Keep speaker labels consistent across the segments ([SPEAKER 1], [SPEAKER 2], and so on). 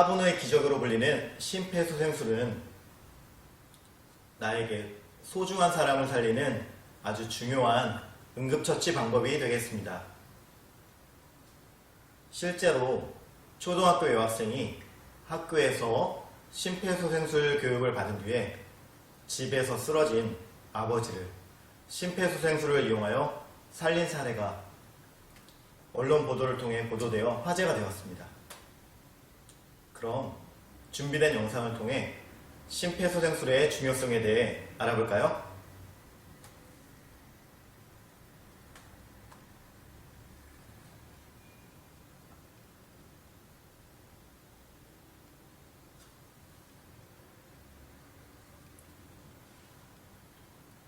[SPEAKER 1] 사분의 기적으로 불리는 심폐소생술은 나에게 소중한 사람을 살리는 아주 중요한 응급처치 방법이 되겠습니다. 실제로 초등학교 여학생이 학교에서 심폐소생술 교육을 받은 뒤에 집에서 쓰러진 아버지를 심폐소생술을 이용하여 살린 사례가 언론 보도를 통해 보도되어 화제가 되었습니다. 그럼 준비된 영상을 통해 심폐소생술의 중요성에 대해 알아볼까요?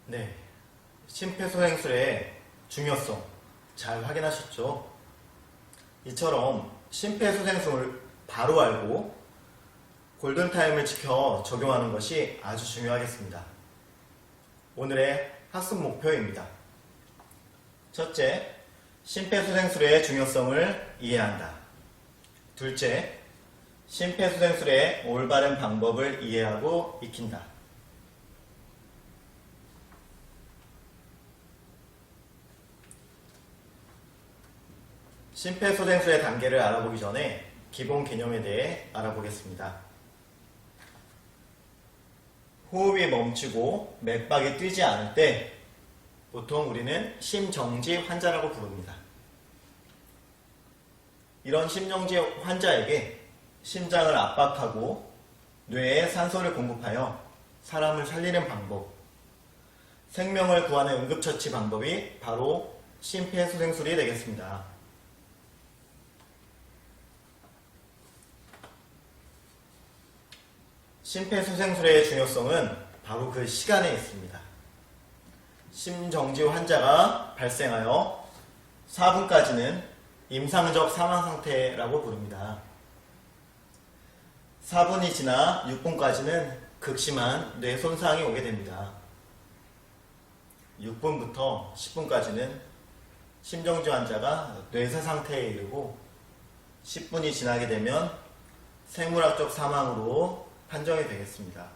[SPEAKER 1] 네, 심폐소생술의 중요성 잘 확인하셨죠? 이처럼 심폐소생술을 바로 알고 골든타임을 지켜 적용하는 것이 아주 중요하겠습니다. 오늘의 학습 목표입니다. 첫째, 심폐소생술의 중요성을 이해한다. 둘째, 심폐소생술의 올바른 방법을 이해하고 익힌다. 심폐소생술의 단계를 알아보기 전에 기본 개념에 대해 알아보겠습니다. 호흡이 멈추고 맥박이 뛰지 않을 때 보통 우리는 심정지 환자라고 부릅니다. 이런 심정지 환자에게 심장을 압박하고 뇌에 산소를 공급하여 사람을 살리는 방법, 생명을 구하는 응급처치 방법이 바로 심폐소생술이 되겠습니다. 심폐소생술의 중요성은 바로 그 시간에 있습니다. 심정지 환자가 발생하여 4분까지는 임상적 사망 상태라고 부릅니다. 4분이 지나 6분까지는 극심한 뇌 손상이 오게 됩니다. 6분부터 10분까지는 심정지 환자가 뇌사 상태에 이르고 10분이 지나게 되면 생물학적 사망으로 판정이 되겠습니다.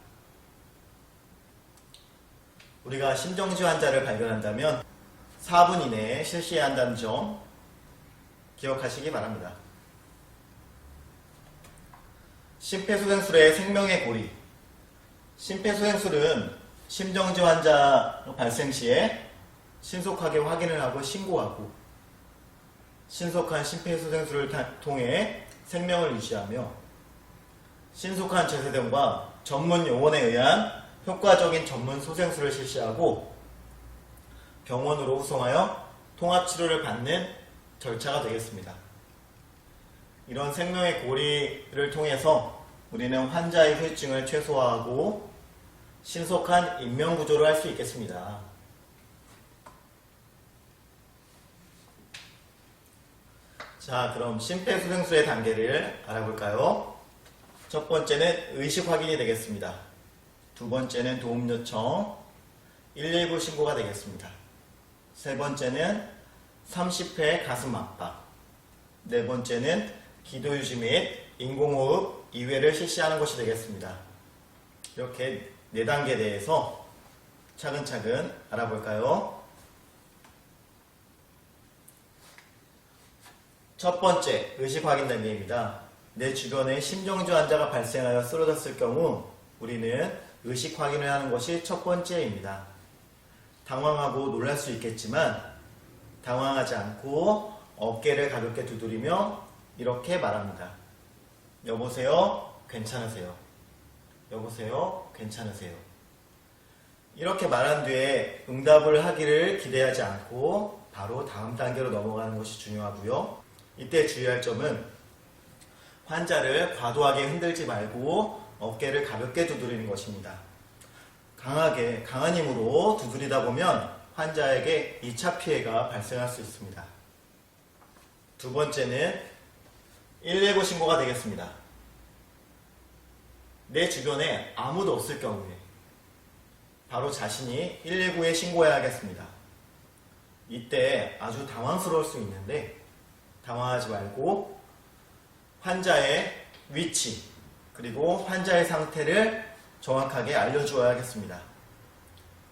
[SPEAKER 1] 우리가 심정지 환자를 발견한다면 4분 이내에 실시해야 한다는 점 기억하시기 바랍니다. 심폐소생술의 생명의 고리. 심폐소생술은 심정지 환자 발생 시에 신속하게 확인을 하고 신고하고 신속한 심폐소생술을 통해 생명을 유지하며 신속한 제세동과 전문 요원에 의한 효과적인 전문 소생술을 실시하고 병원으로 후송하여 통합치료를 받는 절차가 되겠습니다. 이런 생명의 고리를 통해서 우리는 환자의 후유증을 최소화하고 신속한 인명구조를 할 수 있겠습니다. 자, 그럼 심폐소생술의 단계를 알아볼까요? 첫 번째는 의식 확인이 되겠습니다. 두 번째는 도움 요청, 119 신고가 되겠습니다. 세 번째는 30회 가슴 압박, 네 번째는 기도 유지 및 인공호흡 2회를 실시하는 것이 되겠습니다. 이렇게 4단계에 대해서 차근차근 알아볼까요? 첫 번째, 의식 확인 단계입니다. 내 주변에 심정지 환자가 발생하여 쓰러졌을 경우 우리는 의식 확인을 하는 것이 첫 번째입니다. 당황하고 놀랄 수 있겠지만 당황하지 않고 어깨를 가볍게 두드리며 이렇게 말합니다. 여보세요? 괜찮으세요? 여보세요? 괜찮으세요? 이렇게 말한 뒤에 응답을 하기를 기대하지 않고 바로 다음 단계로 넘어가는 것이 중요하고요. 이때 주의할 점은 환자를 과도하게 흔들지 말고 어깨를 가볍게 두드리는 것입니다. 강한 힘으로 두드리다 보면 환자에게 2차 피해가 발생할 수 있습니다. 두 번째는 119 신고가 되겠습니다. 내 주변에 아무도 없을 경우에 바로 자신이 119에 신고해야겠습니다. 이때 아주 당황스러울 수 있는데 당황하지 말고 환자의 위치, 그리고 환자의 상태를 정확하게 알려주어야겠습니다.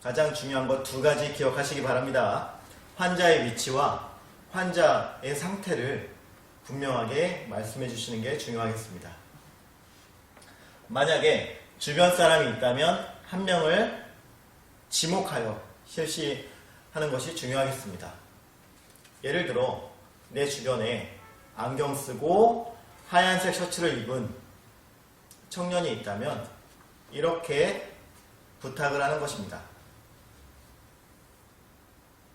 [SPEAKER 1] 가장 중요한 것 두 가지 기억하시기 바랍니다. 환자의 위치와 환자의 상태를 분명하게 말씀해 주시는 게 중요하겠습니다. 만약에 주변 사람이 있다면 한 명을 지목하여 실시하는 것이 중요하겠습니다. 예를 들어 내 주변에 안경 쓰고 하얀색 셔츠를 입은 청년이 있다면 이렇게 부탁을 하는 것입니다.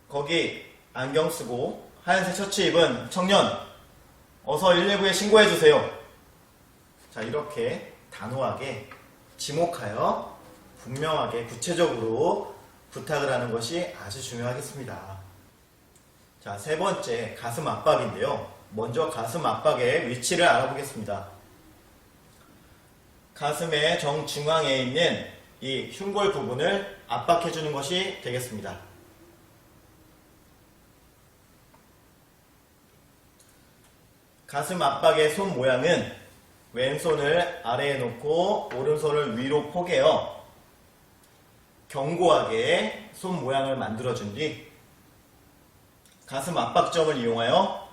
[SPEAKER 1] 거기 안경 쓰고 하얀색 셔츠 입은 청년, 어서 119에 신고해 주세요. 자, 이렇게 단호하게 지목하여 분명하게 구체적으로 부탁을 하는 것이 아주 중요하겠습니다. 자, 세 번째, 가슴 압박인데요. 먼저 가슴 압박의 위치를 알아보겠습니다. 가슴의 정중앙에 있는 이 흉골 부분을 압박해 주는 것이 되겠습니다. 가슴 압박의 손 모양은 왼손을 아래에 놓고 오른손을 위로 포개어 견고하게 손 모양을 만들어준 뒤 가슴 압박점을 이용하여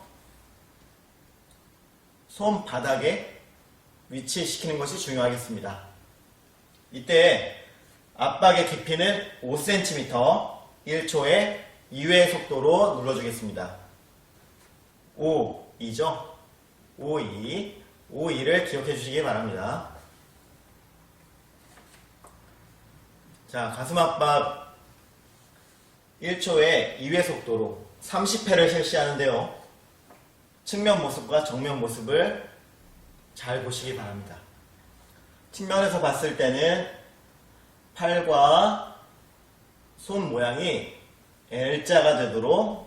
[SPEAKER 1] 손바닥에 위치시키는 것이 중요하겠습니다. 이때 압박의 깊이는 5cm, 1초에 2회 속도로 눌러주겠습니다. 5, 2죠? 5, 2, 5, 2를 기억해 주시기 바랍니다. 자, 가슴 압박 1초에 2회 속도로 30회를 실시하는데요. 측면 모습과 정면 모습을 잘 보시기 바랍니다. 측면에서 봤을 때는 팔과 손 모양이 L자가 되도록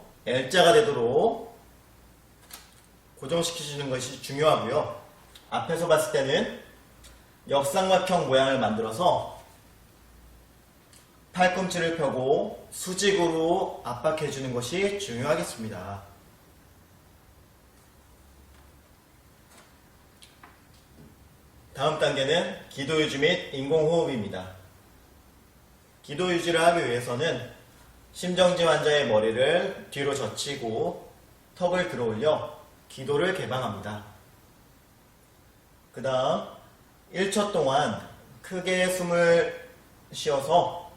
[SPEAKER 1] 고정시키시는 것이 중요하고요. 앞에서 봤을 때는 역삼각형 모양을 만들어서 팔꿈치를 펴고 수직으로 압박해 주는 것이 중요하겠습니다. 다음 단계는 기도유지 및 인공호흡입니다. 기도유지를 하기 위해서는 심정지 환자의 머리를 뒤로 젖히고 턱을 들어올려 기도를 개방합니다. 그 다음 1초 동안 크게 숨을 쉬어서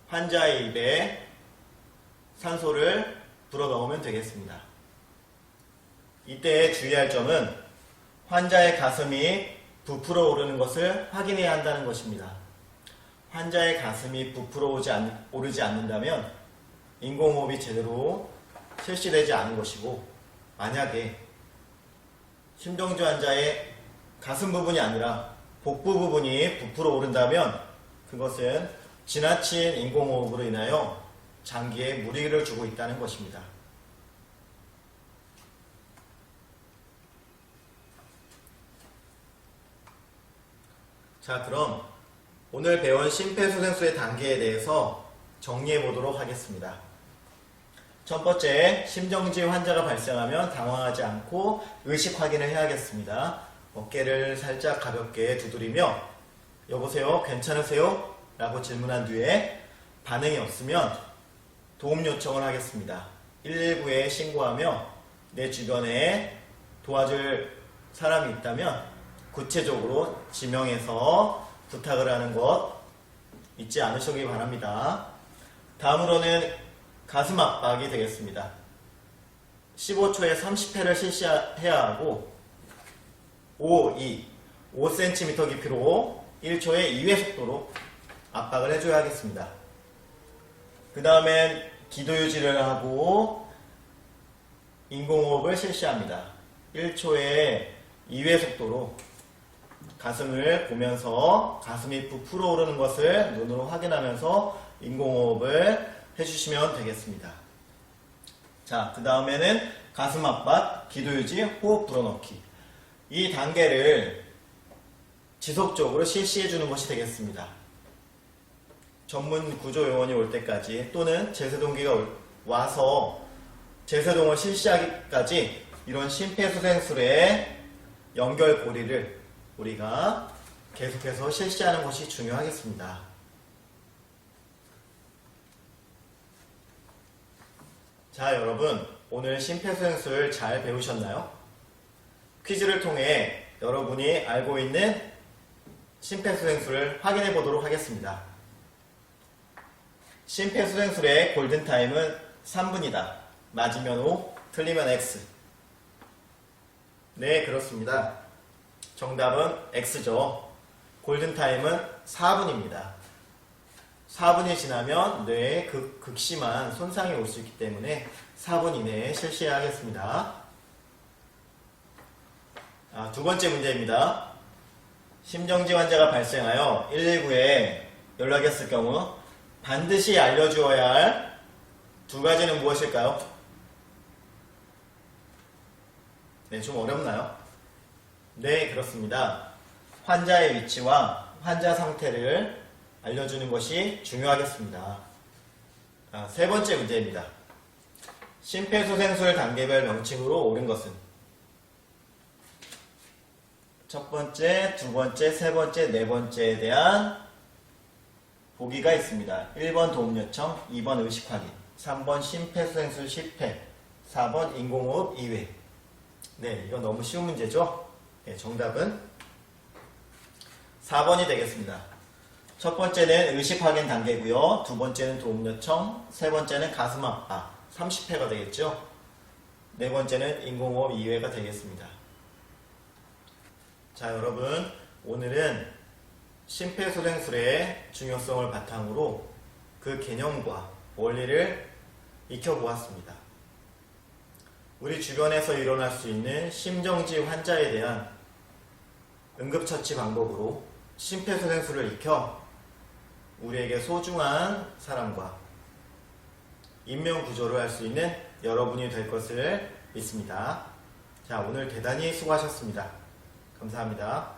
[SPEAKER 1] 환자의 입에 산소를 불어넣으면 되겠습니다. 이때 주의할 점은 환자의 가슴이 부풀어 오르는 것을 확인해야 한다는 것입니다. 환자의 가슴이 부풀어 오르지 않는다면 인공호흡이 제대로 실시되지 않은 것이고, 만약에 심정지 환자의 가슴 부분이 아니라 복부 부분이 부풀어 오른다면 그것은 지나친 인공호흡으로 인하여 장기에 무리를 주고 있다는 것입니다. 자, 그럼 오늘 배운 심폐소생술의 단계에 대해서 정리해 보도록 하겠습니다. 첫 번째, 심정지 환자가 발생하면 당황하지 않고 의식 확인을 해야겠습니다. 어깨를 살짝 가볍게 두드리며 여보세요? 괜찮으세요? 라고 질문한 뒤에 반응이 없으면 도움 요청을 하겠습니다. 119에 신고하며 내 주변에 도와줄 사람이 있다면 구체적으로 지명해서 부탁을 하는 것 잊지 않으시기 바랍니다. 다음으로는 가슴 압박이 되겠습니다. 15초에 30회를 실시해야 하고 5cm 깊이로 1초에 2회 속도로 압박을 해줘야 하겠습니다. 그 다음엔 기도 유지를 하고 인공호흡을 실시합니다. 1초에 2회 속도로 가슴을 보면서 가슴이 부풀어 오르는 것을 눈으로 확인하면서 인공호흡을 해주시면 되겠습니다. 자, 그 다음에는 가슴 압박, 기도 유지, 호흡 불어넣기. 이 단계를 지속적으로 실시해 주는 것이 되겠습니다. 전문 구조 요원이 올 때까지 또는 제세동기가 와서 제세동을 실시하기까지 이런 심폐소생술의 연결고리를 우리가 계속해서 실시하는 것이 중요하겠습니다. 자, 여러분, 오늘 심폐소생술 잘 배우셨나요? 퀴즈를 통해 여러분이 알고 있는 심폐소생술을 확인해 보도록 하겠습니다. 심폐소생술의 골든타임은 3분이다. 맞으면 O, 틀리면 X. 네, 그렇습니다. 정답은 X죠. 골든타임은 4분입니다. 4분이 지나면 뇌에 극심한 손상이 올 수 있기 때문에 4분 이내에 실시해야 하겠습니다. 두 번째 문제입니다. 심정지 환자가 발생하여 119에 연락이 왔을 경우 반드시 알려주어야 할 두 가지는 무엇일까요? 네, 좀 어렵나요? 네, 그렇습니다. 환자의 위치와 환자 상태를 알려주는 것이 중요하겠습니다. 세 번째 문제입니다. 심폐소생술 단계별 명칭으로 옳은 것은? 첫 번째, 두 번째, 세 번째, 네 번째에 대한 보기가 있습니다. 1번 도움요청, 2번 의식확인, 3번 심폐소생술 실패, 4번 인공호흡 이외. 네, 이건 너무 쉬운 문제죠? 네, 정답은 4번이 되겠습니다. 첫 번째는 의식확인 단계고요. 두 번째는 도움요청, 세 번째는 가슴 아파, 30회가 되겠죠? 네 번째는 인공호흡 이외가 되겠습니다. 자, 여러분, 오늘은 심폐소생술의 중요성을 바탕으로 그 개념과 원리를 익혀보았습니다. 우리 주변에서 일어날 수 있는 심정지 환자에 대한 응급처치 방법으로 심폐소생술을 익혀 우리에게 소중한 사람과 인명구조를 할 수 있는 여러분이 될 것을 믿습니다. 자, 오늘 대단히 수고하셨습니다. 감사합니다.